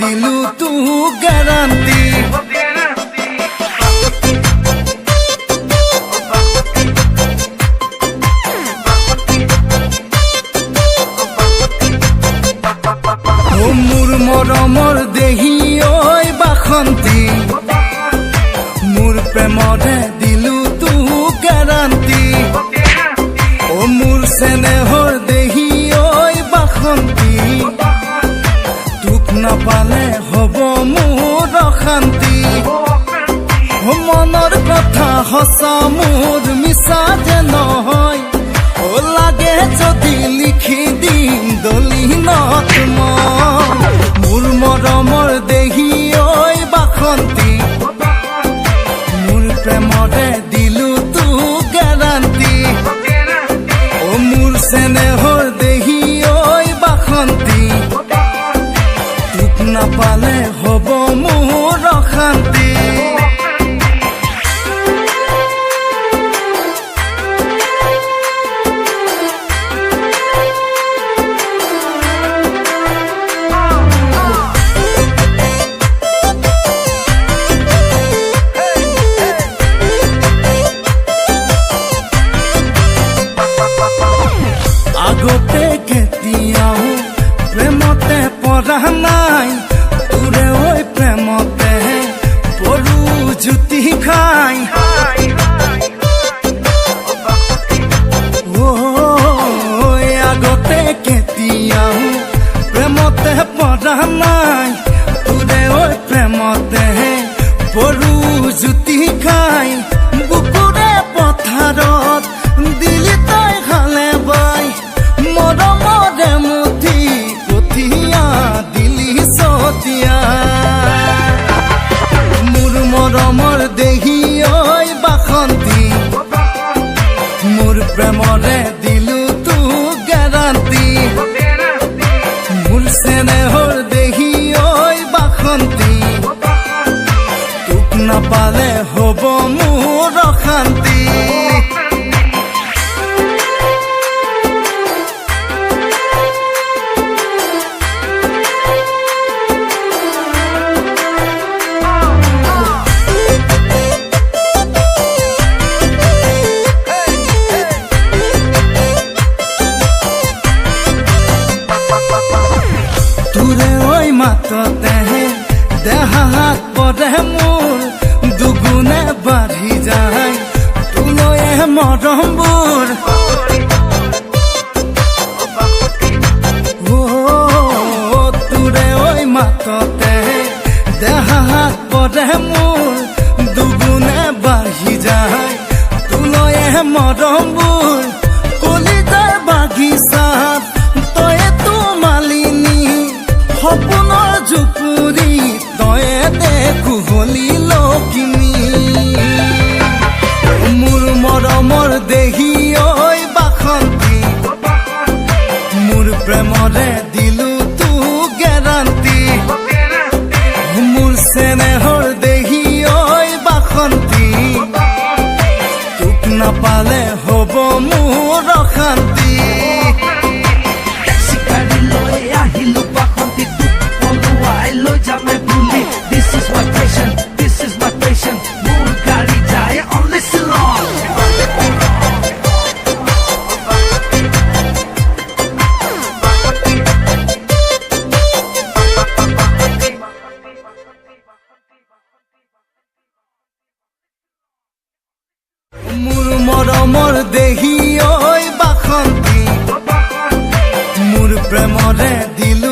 দিলু তোক গ্যাৰান্টি মোৰ মৰমৰ দেহি ঐ বাসন্তী মোৰ প্ৰেমৰে দিলু তোক গ্যাৰান্টি মোৰ চেনেহৰ দেহি ঐ বাসন্তী তোক নাপালে হ'ব মোৰ অশান্তি মনৰ কথা সঁচা মোৰ মিছা যে নহয় লাগে যদি লিখি দিম দলিনত মোৰ মৰমৰ দেহি ঐ বাসন্তী মোৰ প্ৰেমৰে দিলু তোক গ্যাৰান্টি মোৰ চেনেহৰ দেহি ঐ বাসন্তী তোক নাপালে হ'ব মোৰ অশান্তি আগতে কেতিয়াও প্ৰেমতে পৰা নাই তোৰে ঐ প্ৰেমতে পৰু জুতি খাই আগতে কেতিয়াও প্ৰেমতে পৰা নাই তোৰে ঐ প্ৰেমতে পৰু জুতি খাই বুকুৰে পথাৰত দিলি তই খালে বাই মৰমৰে মুঠি কঠিয়া দিলি চতিয়া মোৰ মৰমৰ দেহি ঐ বাসন্তী মোৰ প্ৰেমৰে দিলু তোক গ্যাৰান্টি মোৰ চেনেহৰ দেহি ঐ বাসন্তী তোক নাপালে হ'ব মোৰ অশান্তি তোৰে ঐ মাততে দেহাত পৰে মোৰ দুগুণে বাঢ়ি যায় তোলৈয়ে মৰমবোৰ তোৰে ঐ মাততে দেহাত পৰে মোৰ দুগুণে বাঢ়ি যায় তোলৈয়ে মৰমবোৰ কলিতাৰ বাগিচাত তইতো মালিনী সপোনৰ জুপুৰি তয়ে দেখো হলি লখিমী মোৰ মৰমৰ দেহি ঐ বাসন্তী মোৰ প্ৰেমৰে দিলু তোক গ্যাৰান্টি মোৰ চেনেহৰ দেহি ঐ বাসন্তী তোক নাপালে হ'ব মোৰ অশান্তি মোৰ মৰমৰ দেহি ঐ বাসন্তী মোৰ প্ৰেমৰে দিলু